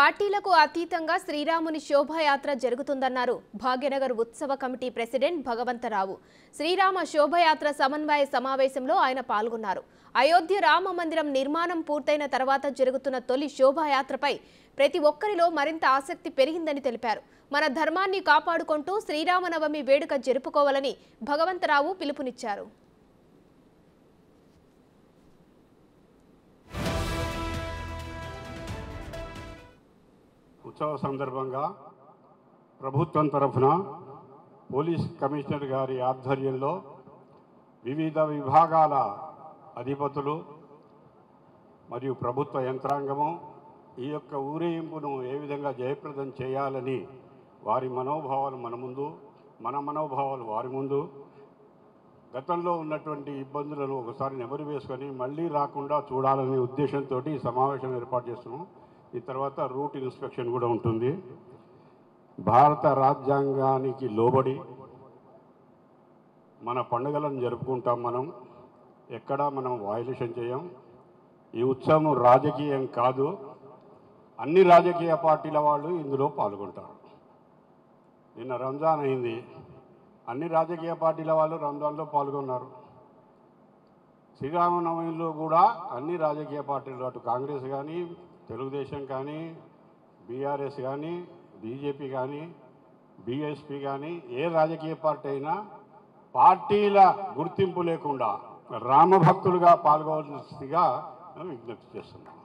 పార్టీలకు అతీతంగా శ్రీరాముని శోభాయాత్ర జరుగుతుందన్నారు భాగ్యనగర్ ఉత్సవ కమిటీ ప్రెసిడెంట్ భగవంతరావు. శ్రీరామ శోభాయాత్ర సమన్వయ సమావేశంలో ఆయన పాల్గొన్నారు. అయోధ్య రామ మందిరం నిర్మాణం పూర్తయిన తర్వాత జరుగుతున్న తొలి శోభాయాత్రపై ప్రతి ఒక్కరిలో మరింత ఆసక్తి పెరిగిందని తెలిపారు. మన ధర్మాన్ని కాపాడుకుంటూ శ్రీరామనవమి వేడుక జరుపుకోవాలని భగవంతరావు పిలుపునిచ్చారు. ఉత్సవ సందర్భంగా ప్రభుత్వం తరఫున పోలీస్ కమిషనర్ గారి ఆధ్వర్యంలో వివిధ విభాగాల అధిపతులు మరియు ప్రభుత్వ యంత్రాంగము ఈ యొక్క ఊరేగింపును ఏ విధంగా జయప్రదం చేయాలని వారి మనోభావాలు మన ముందు, మన మనోభావాలు వారి ముందు, గతంలో ఉన్నటువంటి ఇబ్బందులను ఒకసారి నెమరు వేసుకొని మళ్ళీ రాకుండా చూడాలనే ఉద్దేశంతో ఈ సమావేశం ఏర్పాటు చేస్తున్నాం. ఈ తర్వాత రూట్ ఇన్స్పెక్షన్ కూడా ఉంటుంది. భారత రాజ్యాంగానికి లోబడి మన పండుగలను జరుపుకుంటాం. ఎక్కడా మనం వయలేషన్ చేయం. ఈ ఉత్సవం రాజకీయం కాదు. అన్ని రాజకీయ పార్టీల వాళ్ళు ఇందులో పాల్గొంటారు. నిన్న రంజాన్ అయింది. అన్ని రాజకీయ పార్టీల వాళ్ళు రంజాన్లో పాల్గొన్నారు. శ్రీరామనవమిలో కూడా అన్ని రాజకీయ పార్టీలు, అటు కాంగ్రెస్ కానీ, తెలుగుదేశం కానీ, బీఆర్ఎస్ కానీ, బీజేపీ కానీ, బీఎస్పీ కానీ, ఏ రాజకీయ పార్టీ అయినా పార్టీల గుర్తింపు లేకుండా రామభక్తులుగా పాల్గొనవలసిందిగా విజ్ఞప్తి చేస్తున్నాం.